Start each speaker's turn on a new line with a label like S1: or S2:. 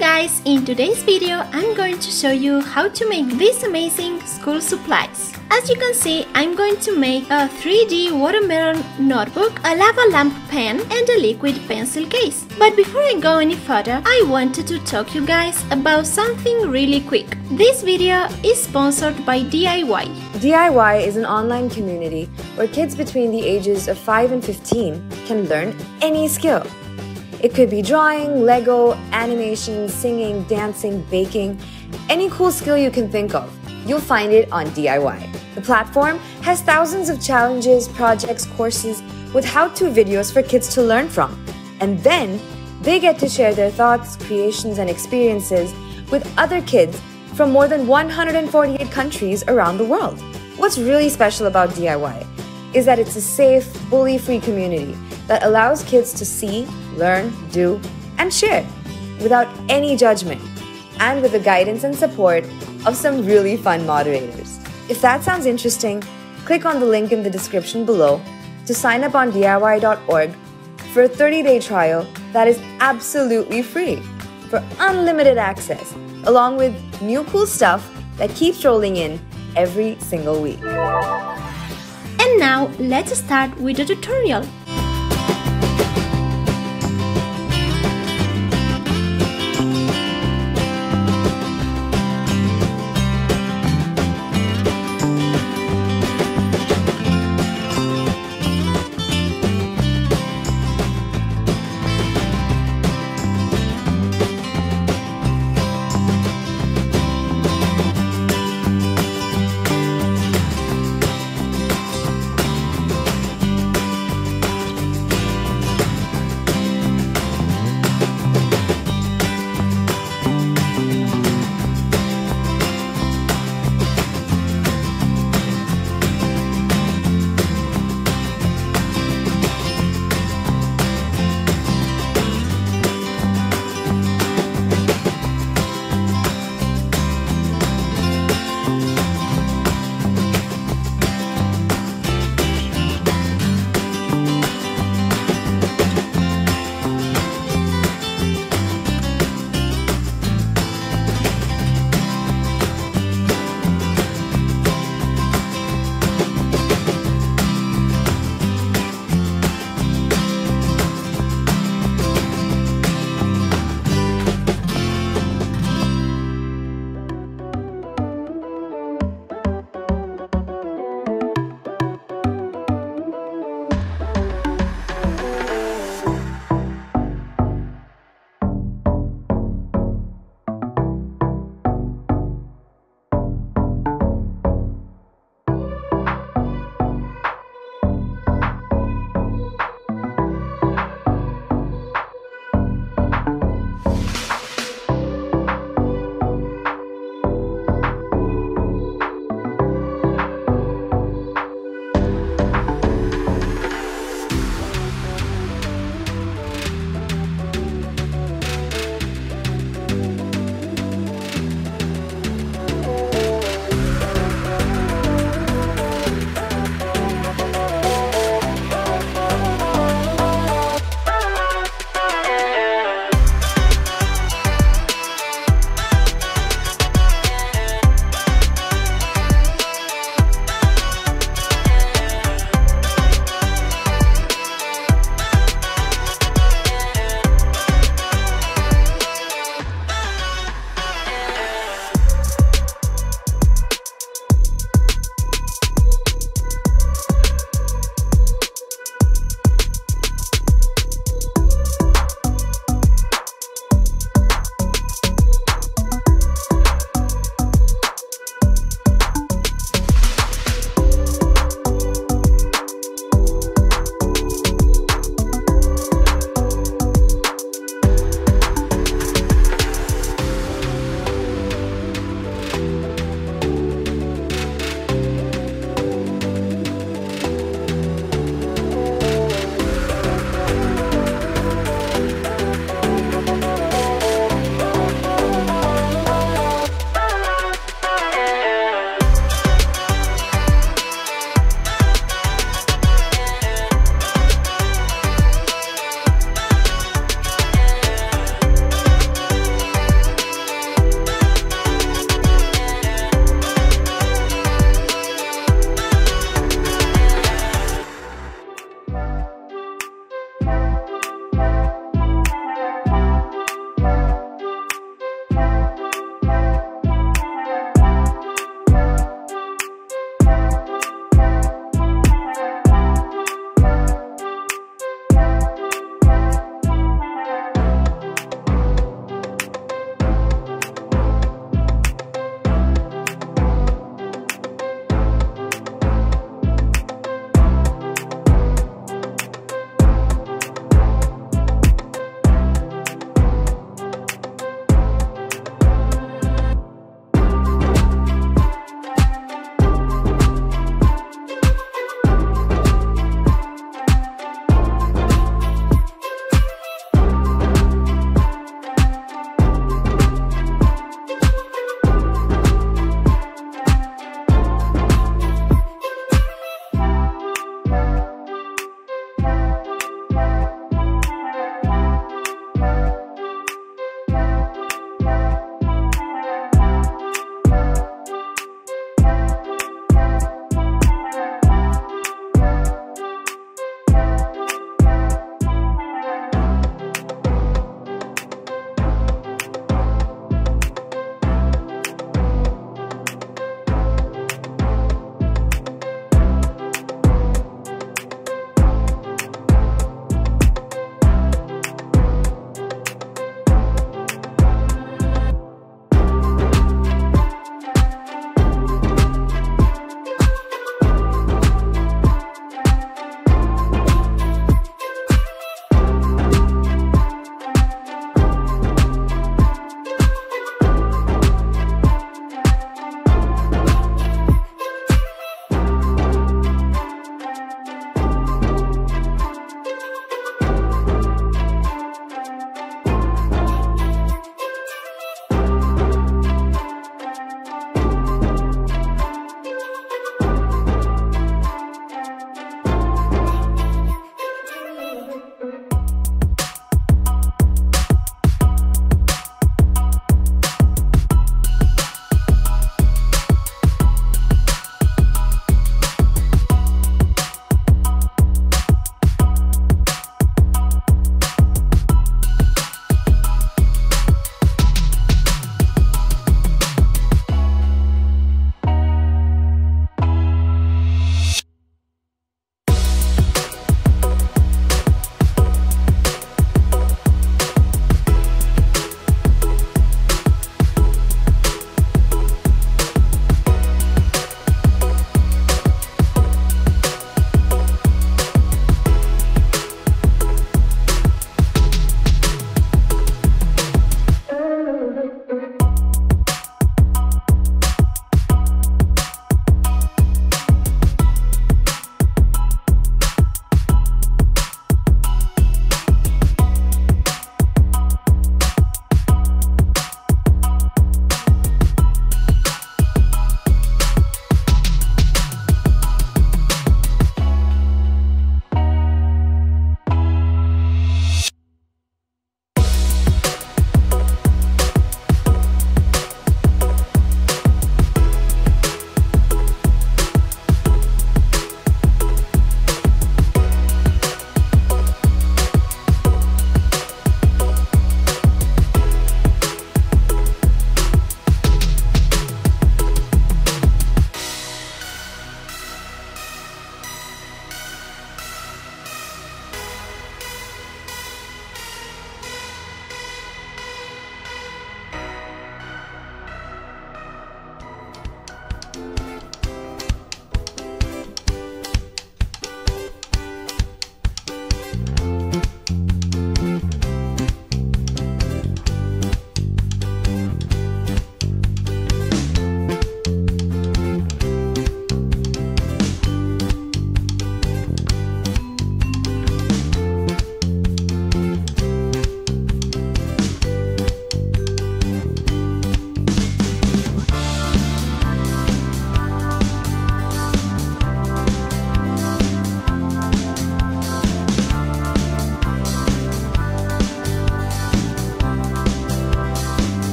S1: guys, in today's video I'm going to show you how to make these amazing school supplies. As you can see, I'm going to make a 3D watermelon notebook, a lava lamp pen and a liquid pencil case. But before I go any further, I wanted to talk you guys about something really quick. This video is sponsored by DIY.
S2: DIY is an online community where kids between the ages of 5 and 15 can learn any skill. It could be drawing, Lego, animation, singing, dancing, baking, any cool skill you can think of. You'll find it on DIY. The platform has thousands of challenges, projects, courses with how-to videos for kids to learn from. And then they get to share their thoughts, creations, and experiences with other kids from more than 148 countries around the world. What's really special about DIY is that it's a safe, bully-free community that allows kids to see, learn, do, and share without any judgment and with the guidance and support of some really fun moderators. If that sounds interesting, click on the link in the description below to sign up on DIY.org for a 30-day trial that is absolutely free for unlimited access, along with new cool stuff that keeps rolling in every single week.
S1: And now let's start with the tutorial.